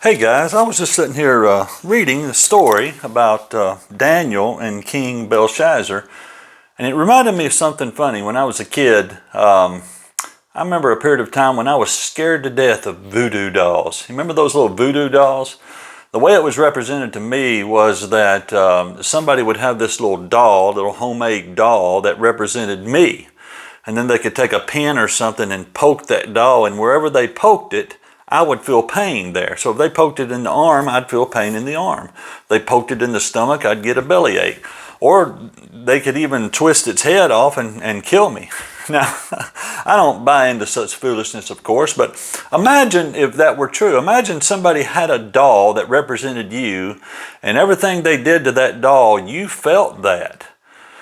Hey guys, I was just sitting here reading a story about Daniel and King Belshazzar, and it reminded me of something funny. When I was a kid, I remember a period of time when I was scared to death of voodoo dolls. You remember those little voodoo dolls? The way it was represented to me was that somebody would have this little homemade doll that represented me. And then they could take a pin or something and poke that doll, and wherever they poked it, I would feel pain there. So if they poked it in the arm, I'd feel pain in the arm. If they poked it in the stomach, I'd get a bellyache. Or they could even twist its head off and kill me. Now, I don't buy into such foolishness, of course, but imagine if that were true. Imagine somebody had a doll that represented you, and everything they did to that doll, you felt that.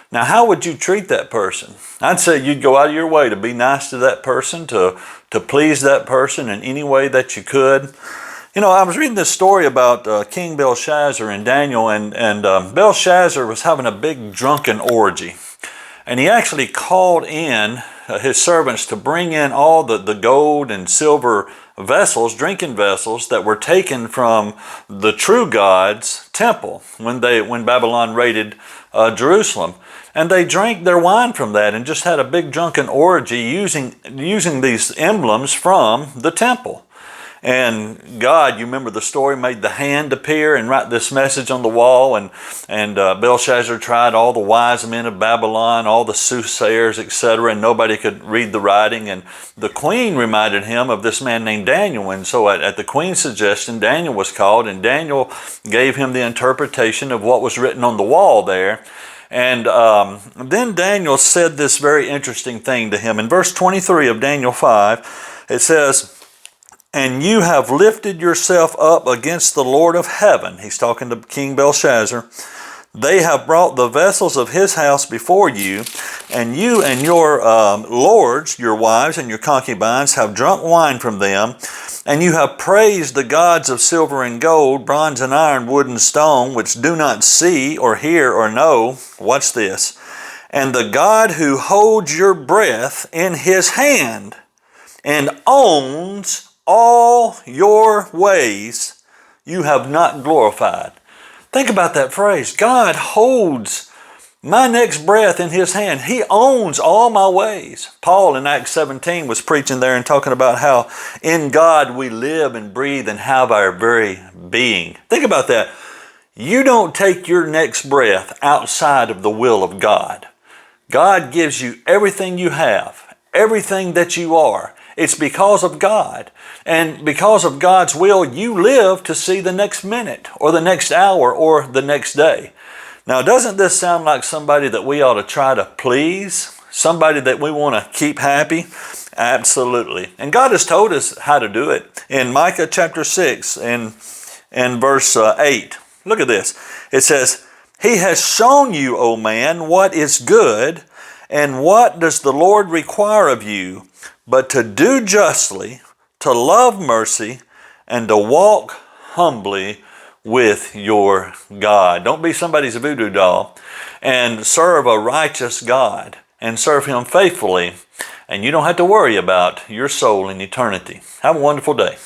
Now, how would you treat that person? I'd say you'd go out of your way to be nice to that person, to please that person in any way that you could. You know, I was reading this story about King Belshazzar and Daniel, and Belshazzar was having a big drunken orgy. And he actually called in his servants to bring in all the gold and silver vessels, drinking vessels, that were taken from the true God's temple when Babylon raided Jerusalem. And they drank their wine from that and just had a big drunken orgy using these emblems from the temple. And God, you remember the story, made the hand appear and write this message on the wall. And Belshazzar tried all the wise men of Babylon, all the soothsayers, etc., and nobody could read the writing. And the queen reminded him of this man named Daniel. And so at the queen's suggestion, Daniel was called, and Daniel gave him the interpretation of what was written on the wall there. And then Daniel said this very interesting thing to him. In verse 23 of Daniel 5, it says, "And you have lifted yourself up against the Lord of heaven." He's talking to King Belshazzar. "They have brought the vessels of his house before you, and you and your lords, your wives and your concubines, have drunk wine from them, and you have praised the gods of silver and gold, bronze and iron, wood and stone, which do not see or hear or know." Watch this. "And the God who holds your breath in his hand and owns all your ways, you have not glorified." Think about that phrase. God holds my next breath in his hand. He owns all my ways. Paul in Acts 17 was preaching there and talking about how in God we live and breathe and have our very being. Think about that. You don't take your next breath outside of the will of God. God gives you everything you have, everything that you are. It's because of God. And because of God's will, you live to see the next minute or the next hour or the next day. Now, doesn't this sound like somebody that we ought to try to please? Somebody that we want to keep happy? Absolutely. And God has told us how to do it. In Micah chapter 6 and verse 8, look at this. It says, "He has shown you, O man, what is good, and what does the Lord require of you, but to do justly, to love mercy, and to walk humbly with your God." Don't be somebody's voodoo doll, and serve a righteous God and serve him faithfully, and you don't have to worry about your soul in eternity. Have a wonderful day.